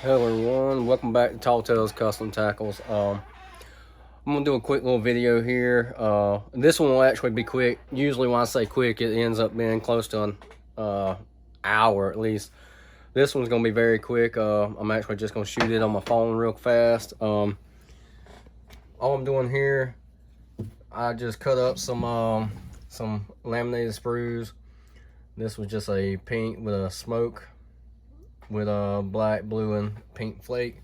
Hello everyone, welcome back to Tall Tales Custom Tackles. I'm gonna do a quick little video here. This one will actually be quick. Usually when I say quick, it ends up being close to an hour at least. This one's gonna be very quick. I'm actually just gonna shoot it on my phone real fast. All I'm doing here, I just cut up some laminated sprues. This was just a pink with a smoke with a black, blue, and pink flake.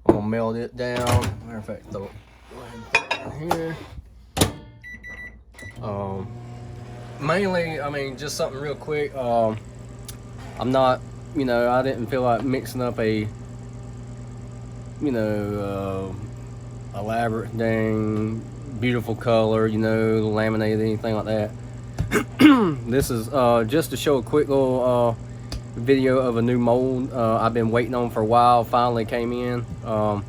I'm gonna melt it down. Matter of fact, go ahead and throw it in here. Mainly, I mean, just something real quick. I'm not, I didn't feel like mixing up a, elaborate, dang, beautiful color, laminated, anything like that. This is just to show a quick little video of a new mold I've been waiting on for a while. Finally came in. A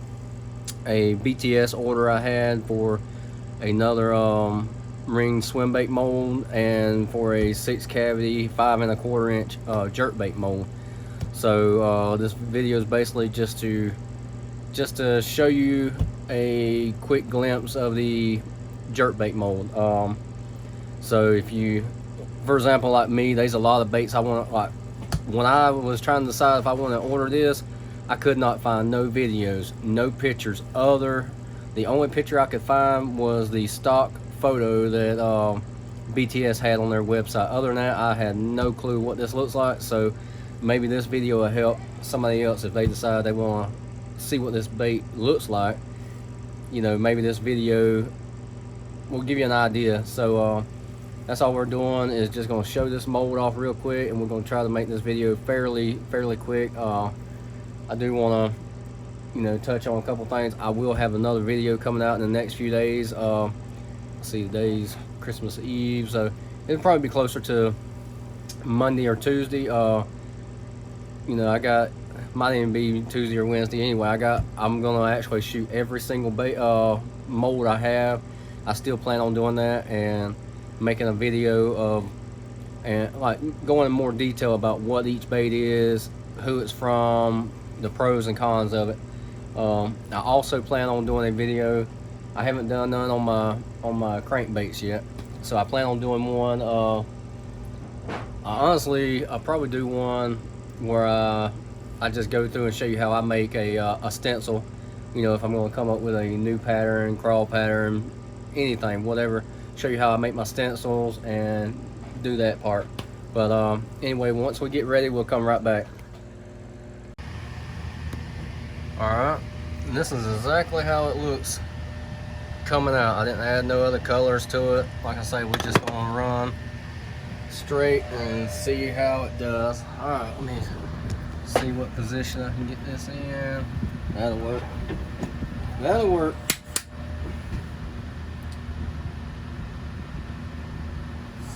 BTS order I had for another ring swim bait mold and for a 6 cavity 5 1/4 inch jerk bait mold. So this video is basically just to show you a quick glimpse of the jerk bait mold. So if you, for example, like me, there's a lot of baits I want to, like, when I was trying to decide if I want to order this, I could not find no videos, no pictures. The only picture I could find was the stock photo that BTS had on their website. Other than that, I had no clue what this looks like. So maybe this video will help somebody else if they decide they want to see what this bait looks like. Maybe this video will give you an idea. So that's all we're doing, is just going to show this mold off real quick, and we're going to try to make this video fairly quick. I do want to touch on a couple things. I will have another video coming out in the next few days. Let's see, today's Christmas Eve, so it'll probably be closer to Monday or Tuesday. Might even be Tuesday or Wednesday anyway. I'm gonna actually shoot every single mold I have. I still plan on doing that and making a video of, and like going in more detail about what each bait is, who it's from, the pros and cons of it. I also plan on doing a video. I haven't done none on my crankbaits yet, so I plan on doing one. Honestly, I'll probably do one where I just go through and show you how I make a stencil. If I'm going to come up with a new pattern, crawl pattern, anything, whatever. Show you how I make my stencils and do that part. But anyway, once we get ready, we'll come right back. Alright, this is exactly how it looks coming out. I didn't add no other colors to it. Like I say, we're just gonna run straight and see how it does. Alright, let me see what position I can get this in. That'll work. That'll work.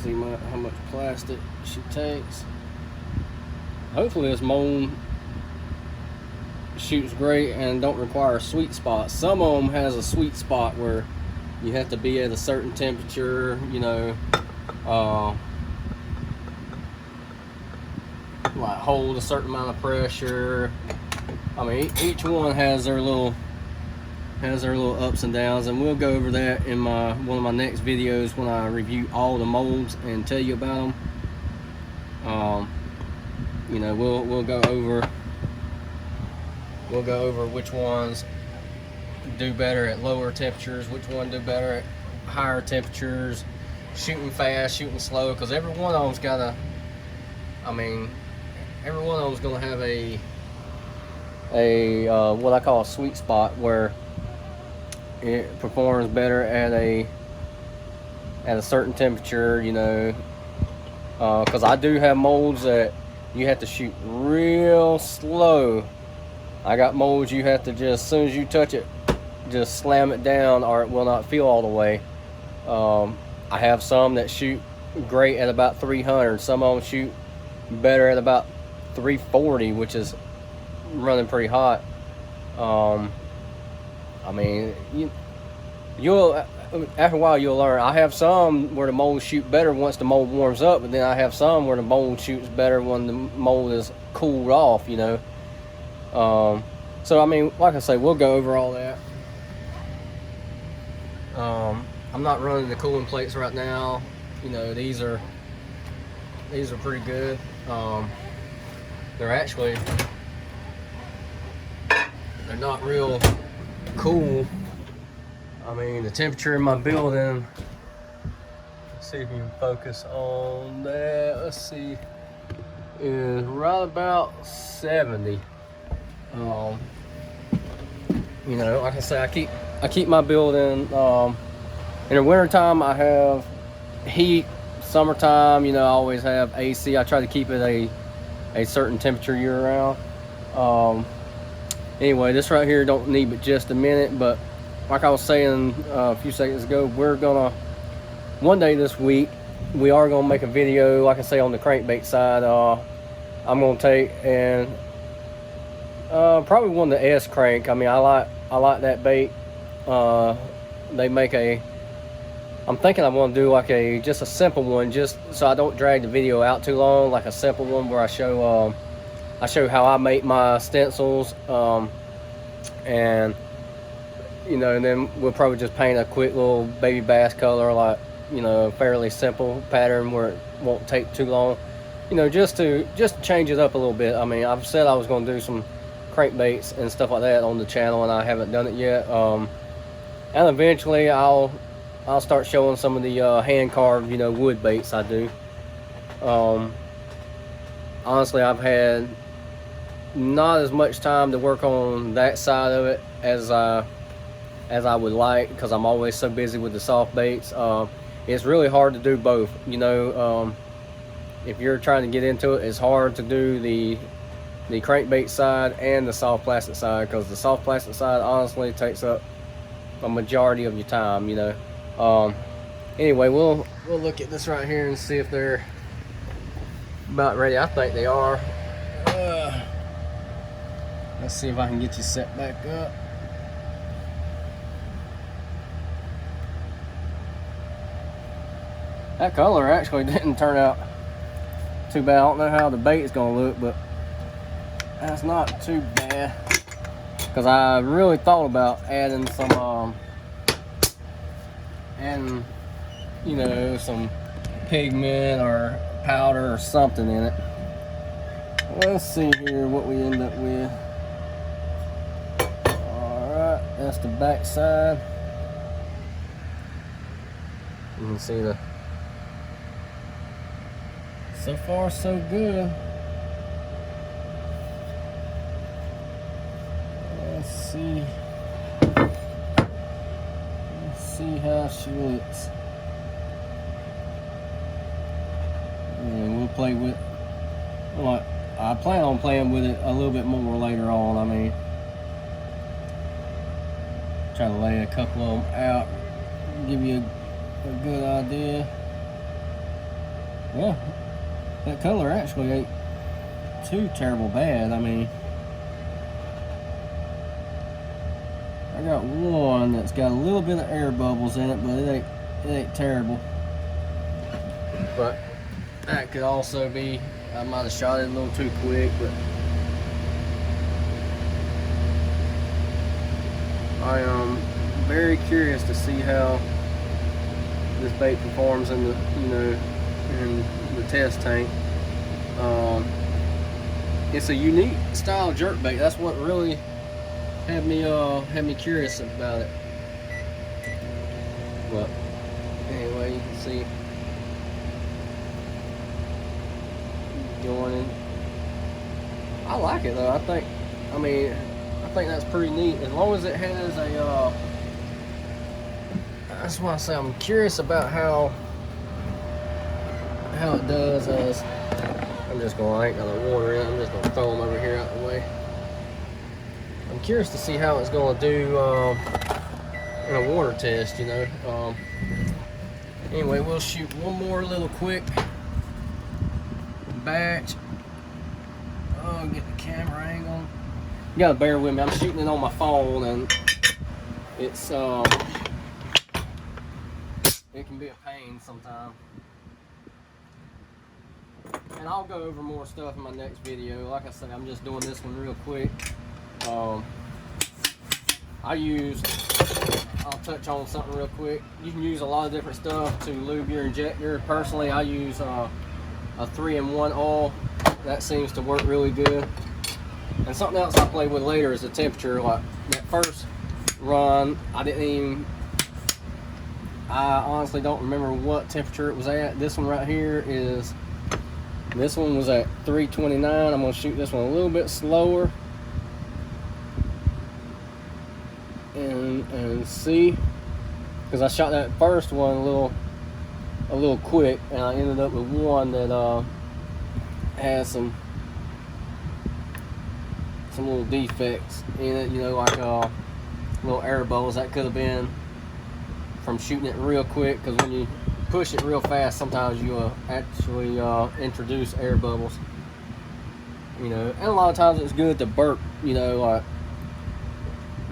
See how much plastic she takes. Hopefully this mold shoots great and don't require a sweet spot. Some of them has a sweet spot where you have to be at a certain temperature, like hold a certain amount of pressure. I mean, each one has their little ups and downs, and we'll go over that in one of my next videos when I review all the molds and tell you about them. We'll go over which ones do better at lower temperatures, which one do better at higher temperatures, shooting fast, shooting slow, because every one of them's got every one of them's gonna have a what I call a sweet spot where it performs better at a certain temperature, because I do have molds that you have to shoot real slow. I got molds you have to just, as soon as you touch it, just slam it down or it will not feel all the way. I have some that shoot great at about 300. Some of them shoot better at about 340, which is running pretty hot. You'll after a while you'll learn. I have some where the molds shoot better once the mold warms up, but then I have some where the mold shoots better when the mold is cooled off. So I mean, like I say, we'll go over all that. I'm not running the cooling plates right now. You know, these are pretty good. They're actually, they're not real cool. I mean, the temperature in my building, let's see if you can focus on that. Let's see, is right about 70. You know, like I say, I keep my building. In the wintertime, I have heat. Summertime, you know, I always have AC. I try to keep it a certain temperature year round. Anyway, this right here don't need but just a minute, but like I was saying a few seconds ago, we're gonna, one day this week, we are gonna make a video, like I say, on the crankbait side. I'm gonna take and probably one of the S crank. I mean, I like that bait. They make I'm thinking I'm gonna do like just a simple one, just so I don't drag the video out too long. Like a simple one where I show how I make my stencils, and you know, and then we'll probably just paint a quick little baby bass color, like, you know, a fairly simple pattern where it won't take too long. You know, just to change it up a little bit. I mean, I've said I was gonna do some crankbaits and stuff like that on the channel, and I haven't done it yet. And eventually I'll start showing some of the hand carved, you know, wood baits I do. Honestly, I've had not as much time to work on that side of it as I would like, because I'm always so busy with the soft baits. It's really hard to do both, you know. If you're trying to get into it, it's hard to do the crankbait side and the soft plastic side, because the soft plastic side honestly takes up a majority of your time, you know. Anyway, we'll look at this right here and see if they're about ready. I think they are. Let's see if I can get you set back up. That color actually didn't turn out too bad. I don't know how the bait is gonna look, but that's not too bad, because I really thought about adding some adding, you know, some pigment or powder or something in it. Let's see here what we end up with. Alright, that's the back side. You can see so far so good. Let's see how she looks. And we'll play with, like, I plan on playing with it a little bit more later on. I mean, try to lay a couple of them out, give you a good idea. Yeah, that color actually ain't too terrible bad. I mean, I got one that's got a little bit of air bubbles in it, but it ain't terrible. But that could also be, I might have shot it a little too quick, but I am very curious to see how this bait performs in the, you know, in the test tank. It's a unique style jerkbait. That's what really had me curious about it. But anyway, you can see joining. I like it though. I think that's pretty neat, as long as it has a that's why I say I'm curious about how it does. As I'm just gonna, I ain't got no water in it, I'm just gonna throw them over here out of the way. I'm curious to see how it's gonna do in a water test, you know. Anyway, we'll shoot one more little quick batch. Oh, get the camera angle. You gotta bear with me, I'm shooting it on my phone, and it's it can be a pain sometimes. And I'll go over more stuff in my next video. Like I said, I'm just doing this one real quick. I'll touch on something real quick. You can use a lot of different stuff to lube your injector. Personally, I use a 3-in-1 oil. That seems to work really good. And something else I play with later is the temperature. Like that first run, I honestly don't remember what temperature it was at. This one right here this one was at 329. I'm gonna shoot this one a little bit slower and see, because I shot that first one a little quick, and I ended up with one that had some little defects in it, you know, like little air bubbles. That could have been from shooting it real quick, because when you push it real fast, sometimes you actually introduce air bubbles, you know. And a lot of times it's good to burp, you know, like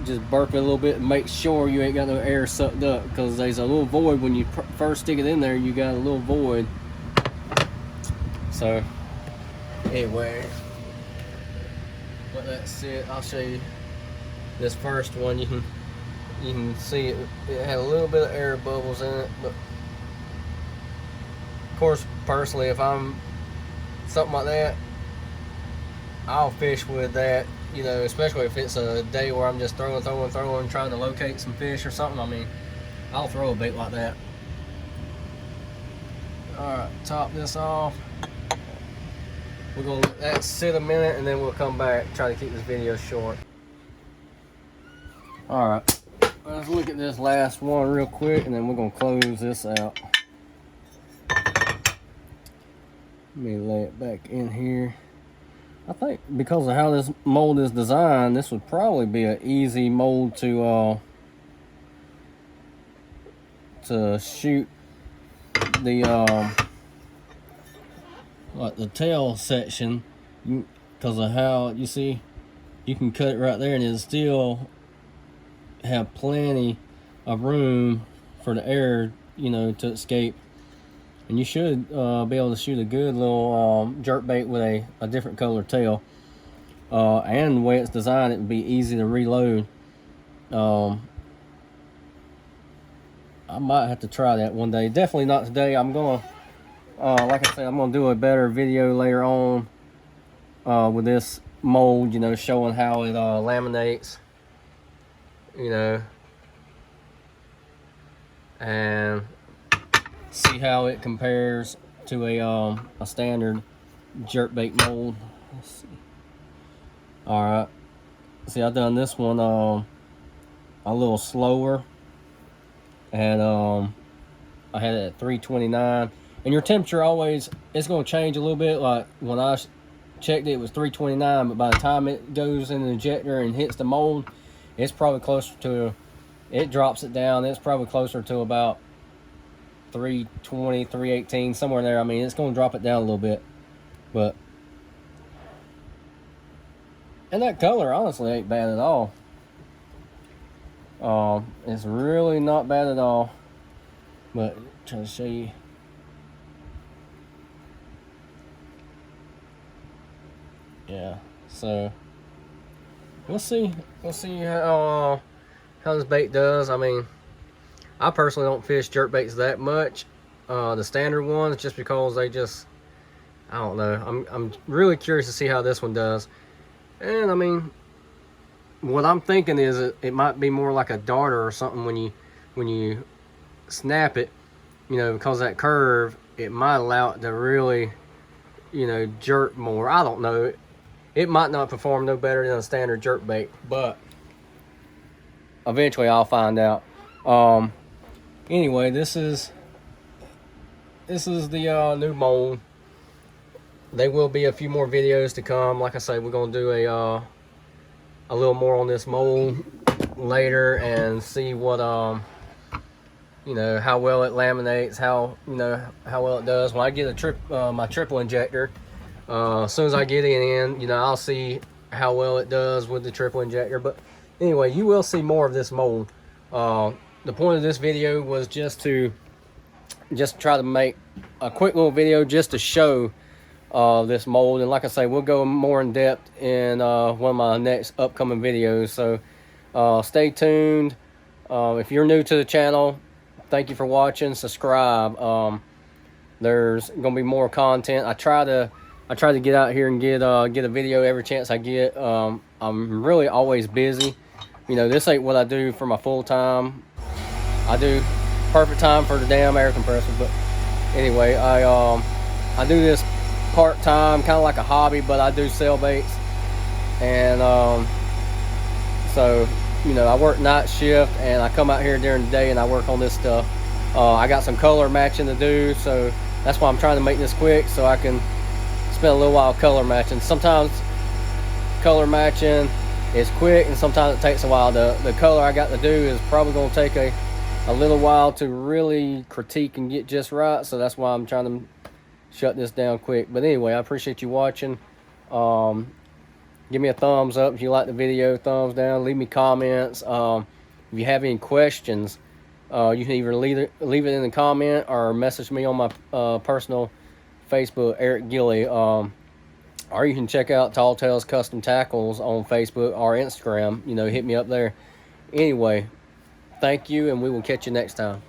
just burp it a little bit and make sure you ain't got no air sucked up, because there's a little void when you first stick it in there. You got a little void. So anyway, let that sit. I'll show you this first one. You can see it had a little bit of air bubbles in it, but of course, personally, if I'm something like that, I'll fish with that, you know, especially if it's a day where I'm just throwing, trying to locate some fish or something. I mean, I'll throw a bait like that. Alright, top this off. We're going to let that sit a minute, and then we'll come back, try to keep this video short. Alright, let's look at this last one real quick, and then we're going to close this out. Let me lay it back in here. I think because of how this mold is designed, this would probably be an easy mold to shoot the like the tail section, because of how, you see, you can cut it right there and it'll still have plenty of room for the air, you know, to escape. And you should be able to shoot a good little jerk bait with a different color tail. And the way it's designed, it would be easy to reload. I might have to try that one day. Definitely not today. I'm gonna, like I said, I'm gonna do a better video later on with this mold, you know, showing how it laminates, you know, and see how it compares to a standard jerkbait mold. Let's see. All right, see, I've done this one a little slower, and I had it at 329. And your temperature always, it's going to change a little bit. Like when I checked it, it was 329, but by the time it goes in the injector and hits the mold, it's probably closer to, it drops it down, it's probably closer to about 320, 318, somewhere there. I mean, it's going to drop it down a little bit, but, and that color honestly ain't bad at all. It's really not bad at all, but trying to show you. Yeah, so we'll see how this bait does. I mean, I personally don't fish jerk baits that much, the standard ones, just because they just, I don't know. I'm really curious to see how this one does. And I mean, what I'm thinking is it might be more like a darter or something when you snap it, you know, because that curve, it might allow it to really, you know, jerk more. I don't know. It might not perform no better than a standard jerk bait, but eventually I'll find out. Anyway, this is the new mold. There will be a few more videos to come. Like I say, we're gonna do a little more on this mold later and see what you know, how well it laminates, how, you know, how well it does. When I get my triple injector, as soon as I get it in, you know, I'll see how well it does with the triple injector. But anyway, you will see more of this mold. The point of this video was just to try to make a quick little video just to show this mold. And like I say, we'll go more in depth in one of my next upcoming videos. So stay tuned. If you're new to the channel, thank you for watching. Subscribe. There's gonna be more content. I try to get out here and get a video every chance I get. I'm really always busy. You know, this ain't what I do for my full time. I do perfect time for the damn air compressor. But anyway, I do this part time, kind of like a hobby, but I do sell baits. And so, you know, I work night shift and I come out here during the day and I work on this stuff. I got some color matching to do, so that's why I'm trying to make this quick so I can spend a little while color matching. Sometimes color matching is quick and sometimes it takes a while. The color I got to do is probably going to take a little while to really critique and get just right, so that's why I'm trying to shut this down quick. But anyway, I appreciate you watching. Give me a thumbs up if you like the video, thumbs down, leave me comments. If you have any questions, you can either leave it in the comment or message me on my personal Facebook, Eric Gilly, or you can check out Tall Tales Custom Tackles on Facebook or Instagram. You know, hit me up there. Anyway, thank you, and we will catch you next time.